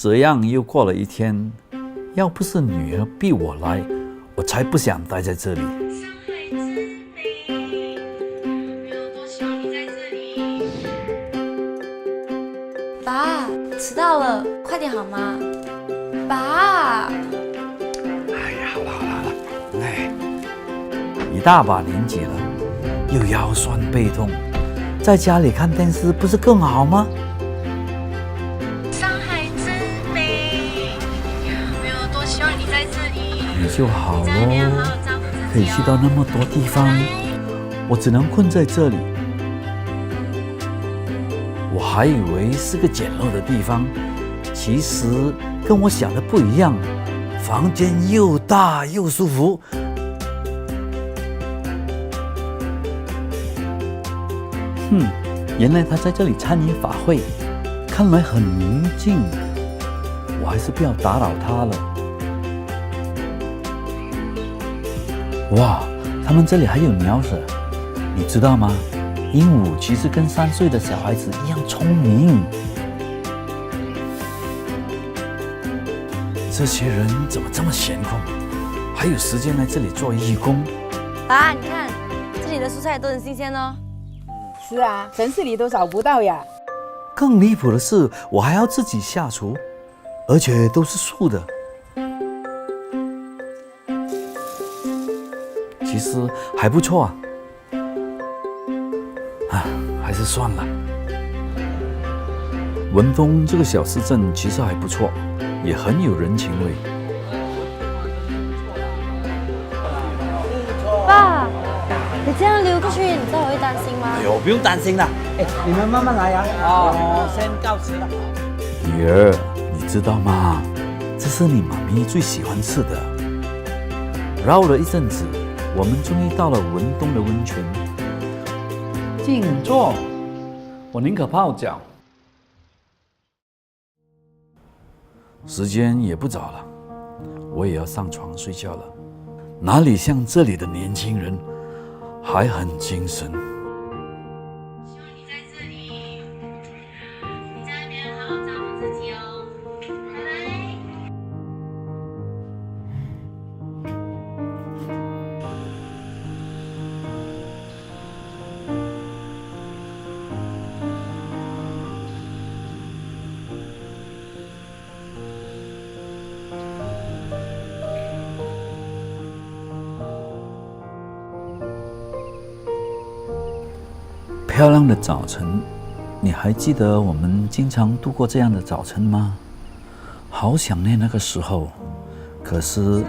这样又过了一天，要不是女儿逼我来，我才不想待在这里。上海之美，没有多希望你在这里。爸，迟到了，快点好吗？爸，哎呀，好了，哎，一大把年纪了，又腰酸背痛，在家里看电视不是更好吗？上海之美，没有多希望你在这里。你就好你在那边好咯，好照顾自己哦。可以去到那么多地方，我只能困在这里。我还以为是个简陋的地方，其实跟我想的不一样，房间又大又舒服。原来他在这里参与法会，看来很宁静，我还是不要打扰他了。哇，他们这里还有鸟舍，你知道吗？鹦鹉其实跟3岁的小孩子一样聪明。这些人怎么这么闲空，还有时间来这里做义工？爸，你看这里的蔬菜都很新鲜哦。是啊，城市里都找不到呀。更离谱的是，我还要自己下厨，而且都是素的。其实还不错啊。还是算了。文东这个小市镇其实还不错，也很有人情味。爸，你这样溜过去，你知道我会担心吗？哎呦，不用担心了，哎，你们慢慢来呀。我先告辞了。女儿，你知道吗？这是你妈咪最喜欢吃的。绕了一阵子，我们终于到了文东的温泉。静坐，我宁可泡脚。时间也不早了，我也要上床睡觉了。哪里像这里的年轻人，还很精神。希望你在这里，你在那边好好照顾自己哦。拜拜。漂亮的早晨，你还记得我们经常度过这样的早晨吗？好想念那个时候，可是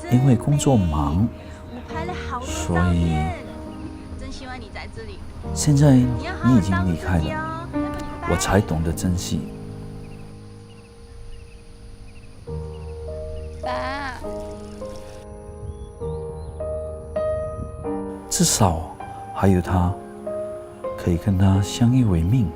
因为工作忙，我拍了好多所以照片，真希望你在这里。现在你要好好你已经照顾离开了，自己哦。我才懂得珍惜。爸，至少还有他，可以跟他相依为命。